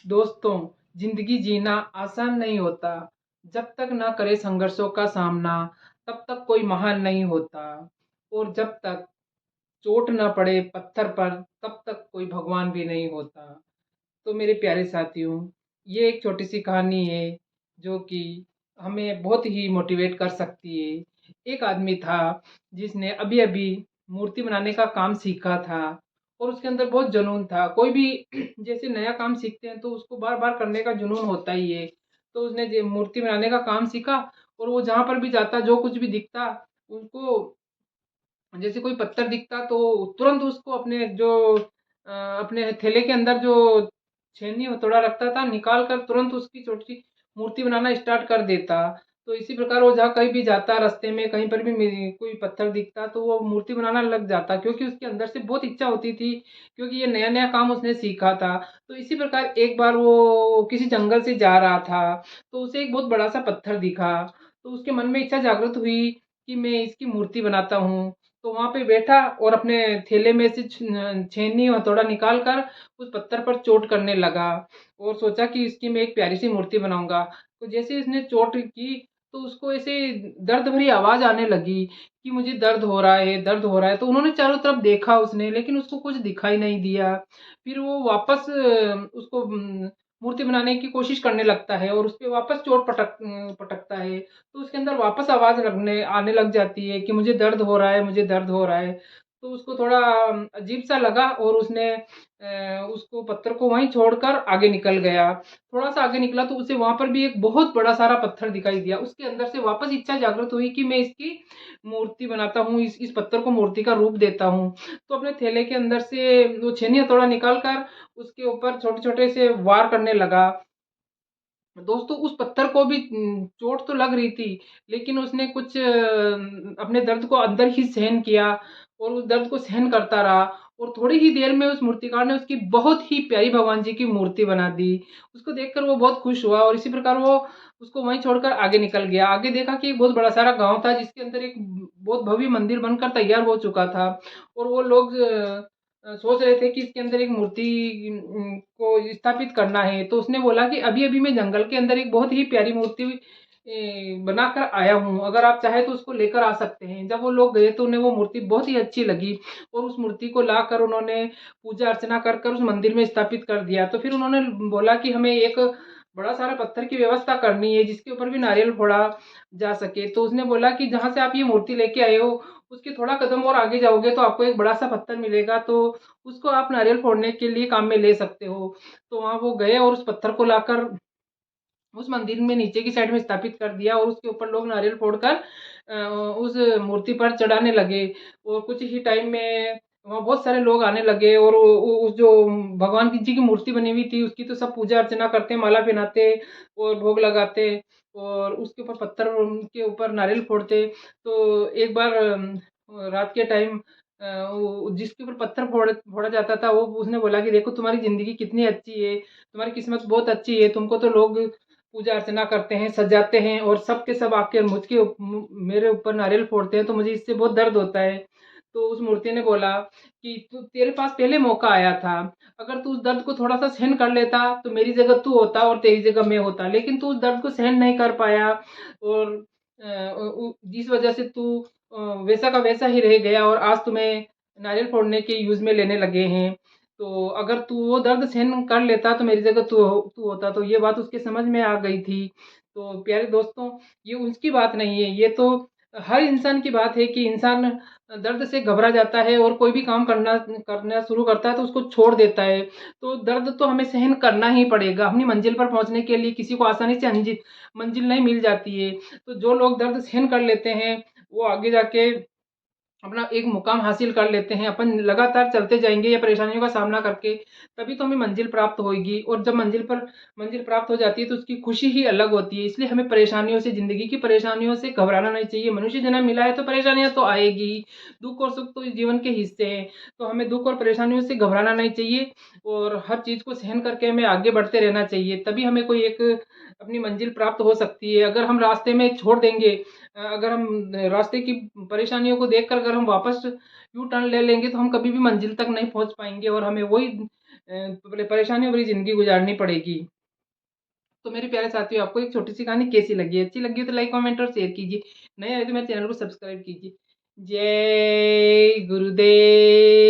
दोस्तों, जिंदगी जीना आसान नहीं होता। जब तक ना करे संघर्षों का सामना, तब तक कोई महान नहीं होता। और जब तक चोट ना पड़े पत्थर पर, तब तक कोई भगवान भी नहीं होता। तो मेरे प्यारे साथियों, ये एक छोटी सी कहानी है जो कि हमें बहुत ही मोटिवेट कर सकती है। एक आदमी था जिसने अभी अभी मूर्ति बनाने का काम सीखा था और उसके अंदर बहुत जुनून था। कोई भी जैसे नया काम सीखते हैं तो उसको बार बार करने का जुनून होता ही है। तो उसने मूर्ति बनाने का काम सीखा और वो जहाँ पर भी जाता, जो कुछ भी दिखता उनको, जैसे कोई पत्थर दिखता तो तुरंत उसको अपने थैले के अंदर जो छेनी हथौड़ा रखता था निकाल कर तुरंत उसकी छोटी सी मूर्ति बनाना स्टार्ट कर देता। तो इसी प्रकार वो जहाँ कहीं भी जाता, रास्ते में कहीं पर भी कोई पत्थर दिखता तो वो मूर्ति बनाना लग जाता, क्योंकि उसके अंदर से बहुत इच्छा होती थी, क्योंकि ये नया नया काम उसने सीखा था। तो इसी प्रकार एक बार वो किसी जंगल से जा रहा था, तो उसे एक बहुत बड़ा सा पत्थर दिखा। तो उसके मन में इच्छा जागृत हुई कि मैं इसकी मूर्ति बनाता हूँ। तो वहाँ पे बैठा और अपने थैले में से छेनी हथौड़ा निकाल कर उस पत्थर पर चोट करने लगा और सोचा कि इसकी मैं एक प्यारी सी मूर्ति बनाऊंगा। तो जैसे इसने चोट की तो उसको ऐसे दर्द भरी आवाज आने लगी कि मुझे दर्द हो रहा है, दर्द हो रहा है। तो उन्होंने चारों तरफ देखा उसने, लेकिन उसको कुछ दिखाई नहीं दिया। फिर वो वापस उसको मूर्ति बनाने की कोशिश करने लगता है और उस पे वापस चोट पटकता है। तो उसके अंदर वापस आवाज़ लगने आने लग जाती है कि मुझे दर्द हो रहा है, मुझे दर्द हो रहा है। तो उसको थोड़ा अजीब-सा लगा और उसने उसको पत्थर को वहीं छोड़कर आगे निकल गया। थोड़ा-सा आगे निकला तो उसे वहाँ पर भी एक बहुत बड़ा सारा पत्थर दिखाई दिया। उसके अंदर से वापस इच्छा जागृत हुई कि मैं इसकी मूर्ति बनाता हूँ, इस पत्थर को मूर्ति का रूप देता हूँ। तो अपने थैले के अंदर से वो छेनी हथौड़ा निकाल कर उसके ऊपर छोटे-छोटे से वार करने लगा। दोस्तों उस पत्थर को भी चोट तो लग रही थी, लेकिन उसने कुछ अपने दर्द को अंदर ही सहन किया और उस दर्द को सहन करता रहा और थोड़ी ही देर में उस मूर्तिकार ने उसकी बहुत ही प्यारी भगवान जी की मूर्ति बना दी। उसको देखकर वो बहुत खुश हुआ और इसी प्रकार वो उसको वहीं छोड़कर आगे निकल गया। आगे देखा कि एक बहुत बड़ा सारा गाँव था जिसके अंदर एक बहुत भव्य मंदिर बनकर तैयार हो चुका था और वो लोग सोच रहे थे कि इसके अंदर एक मूर्ति को स्थापित करना है। तो उसने बोला कि अभी-अभी मैं जंगल के अंदर एक बहुत ही प्यारी मूर्ति बनाकर आया हूँ, अगर आप चाहें तो उसको लेकर आ सकते हैं। जब वो लोग गए तो उन्हें वो मूर्ति बहुत ही अच्छी लगी और उस मूर्ति को लाकर उन्होंने पूजा अर्चना कर कर उस मंदिर में स्थापित कर दिया। तो फिर उन्होंने बोला कि हमें एक बड़ा सारा पत्थर की व्यवस्था करनी है जिसके ऊपर भी नारियल फोड़ा जा सके। तो उसने बोला कि जहाँ से आप ये मूर्ति लेके आए हो उसके थोड़ा कदम और आगे जाओगे तो आपको एक बड़ा सा पत्थर मिलेगा, तो उसको आप नारियल फोड़ने के लिए काम में ले सकते हो। तो वहाँ वो गए और उस पत्थर को लाकर उस मंदिर में नीचे की साइड में स्थापित कर दिया और उसके ऊपर लोग नारियल फोड़कर उस मूर्ति पर चढ़ाने लगे और कुछ ही टाइम में वहाँ बहुत सारे लोग आने लगे और उस जो भगवान की जी की मूर्ति बनी हुई थी उसकी तो सब पूजा अर्चना करते, माला पहनाते और भोग लगाते और उसके ऊपर पत्थर के ऊपर नारियल फोड़ते। तो एक बार रात के टाइम जिसके ऊपर पत्थर फोड़ा जाता था वो उसने बोला कि देखो तुम्हारी ज़िंदगी कितनी अच्छी है, तुम्हारी किस्मत बहुत अच्छी है, तुमको तो लोग पूजा अर्चना करते हैं, सजाते हैं और सब के सब आके मेरे ऊपर नारियल फोड़ते हैं, तो मुझे इससे बहुत दर्द होता है। तो उस मूर्ति ने बोला कि तू तेरे पास पहले मौका आया था, अगर तू उस दर्द को थोड़ा-सा सहन कर लेता तो मेरी जगह तू होता और तेरी जगह मैं होता, लेकिन तू उस दर्द को सहन नहीं कर पाया और जिस वजह से तू वैसा का वैसा ही रह गया और आज तुम्हें नारियल फोड़ने के यूज़ में लेने लगे हैं। तो अगर तू वो दर्द सहन कर लेता तो मेरी जगह तू होता। तो ये बात उसके समझ में आ गई थी। तो प्यारे दोस्तों, ये उसकी बात नहीं है, ये तो हर इंसान की बात है कि इंसान दर्द से घबरा जाता है और कोई भी काम करना करना शुरू करता है तो उसको छोड़ देता है। तो दर्द तो हमें सहन करना ही पड़ेगा। अपनी मंजिल पर पहुँचने के लिए किसी को आसानी से मंजिल नहीं मिल जाती है। तो जो लोग दर्द सहन कर लेते हैं, वो आगे जाके अपना एक मुकाम हासिल कर लेते हैं। अपन लगातार चलते जाएँगे या परेशानियों का सामना करके, तभी तो हमें मंज़िल प्राप्त होएगी और जब मंज़िल प्राप्त हो जाती है तो उसकी खुशी ही अलग होती है। इसलिए हमें परेशानियों से, ज़िंदगी की परेशानियों से घबराना नहीं चाहिए। मनुष्य जन्म मिला है तो परेशानियाँ तो आएगी ही। दुःख और सुख तो इस जीवन के हिस्से हैं। तो हमें दुःख और परेशानियों से घबराना नहीं चाहिए और हर चीज़ को सहन करके हमें आगे बढ़ते रहना चाहिए। तभी हमें कोई एक अपनी मंज़िल प्राप्त हो सकती है। अगर हम रास्ते में छोड़ देंगे, अगर हम रास्ते की परेशानियों को देखकर अगर हम वापस यू टर्न ले लेंगे तो हम कभी भी मंजिल तक नहीं पहुंच पाएँगे और हमें वही परेशानियों भरी ज़िंदगी गुजारनी पड़ेगी। तो मेरे प्यारे साथियों, आपको एक छोटी-सी कहानी कैसी लगी? अच्छी लगी हो तो लाइक, कमेंट और शेयर कीजिए। नए आए तो मेरे चैनल को सब्सक्राइब कीजिए। जय गुरुदेव।